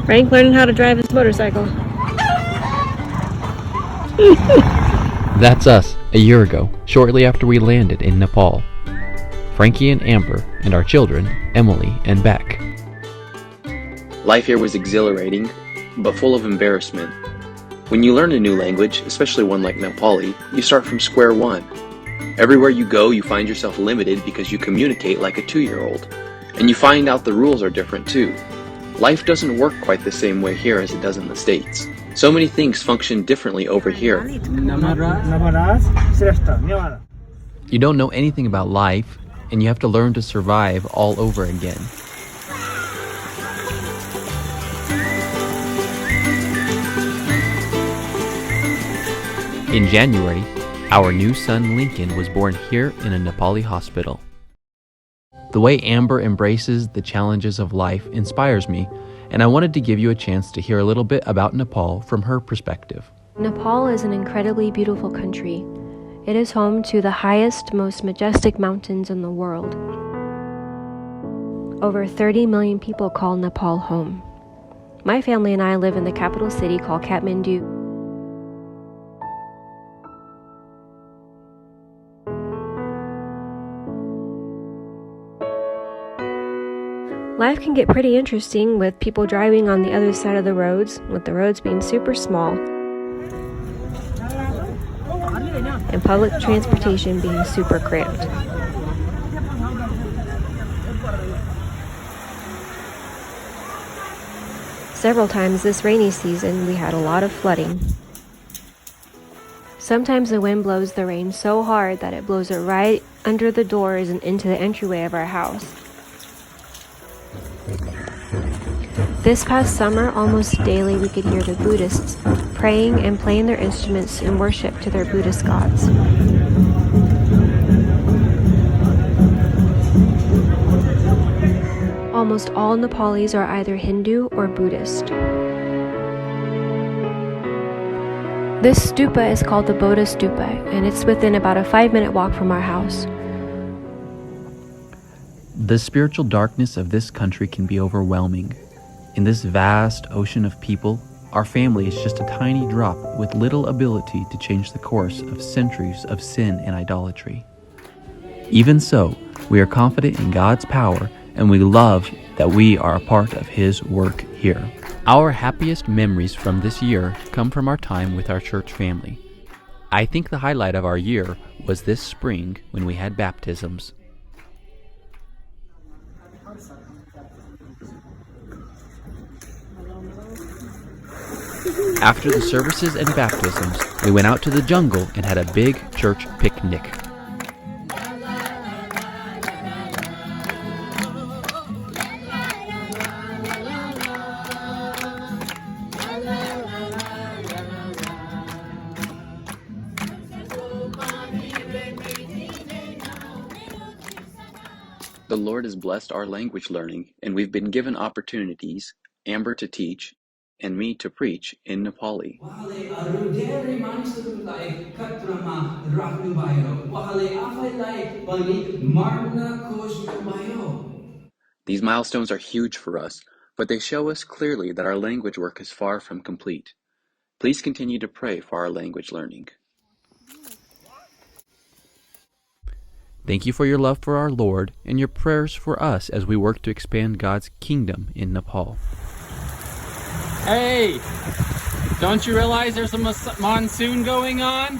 Frank learning how to drive his motorcycle. That's us, a year ago, shortly after we landed in Nepal. Frankie and Amber, and our children, Emily and Beck. Life here was exhilarating, but full of embarrassment. When you learn a new language, especially one like Nepali, you start from square one. Everywhere you go, you find yourself limited because you communicate like a 2-year-old. And you find out the rules are different too. Life doesn't work quite the same way here as it does in the States. So many things function differently over here. You don't know anything about life, and you have to learn to survive all over again. In January, our new son Lincoln was born here in a Nepali hospital. The way Amber embraces the challenges of life inspires me, and I wanted to give you a chance to hear a little bit about Nepal from her perspective. Nepal is an incredibly beautiful country. It is home to the highest, most majestic mountains in the world. Over 30 million people call Nepal home. My family and I live in the capital city called Kathmandu. Life can get pretty interesting with people driving on the other side of the roads, with the roads being super small, and public transportation being super cramped. Several times this rainy season, we had a lot of flooding. Sometimes the wind blows the rain so hard that it blows it right under the doors and into the entryway of our house. This past summer, almost daily we could hear the Buddhists praying and playing their instruments in worship to their Buddhist gods. Almost all Nepalis are either Hindu or Buddhist. This stupa is called the Bodha Stupa, and it's within about a 5-minute walk from our house. The spiritual darkness of this country can be overwhelming. In this vast ocean of people, our family is just a tiny drop with little ability to change the course of centuries of sin and idolatry. Even so, we are confident in God's power, and we love that we are a part of His work here. Our happiest memories from this year come from our time with our church family. I think the highlight of our year was this spring when we had baptisms. After the services and baptisms, we went out to the jungle and had a big church picnic. The Lord has blessed our language learning, and we've been given opportunities, Amber to teach, and me to preach in Nepali. These milestones are huge for us, but they show us clearly that our language work is far from complete. Please continue to pray for our language learning. Thank you for your love for our Lord and your prayers for us as we work to expand God's kingdom in Nepal. Hey, don't you realize there's a monsoon going on?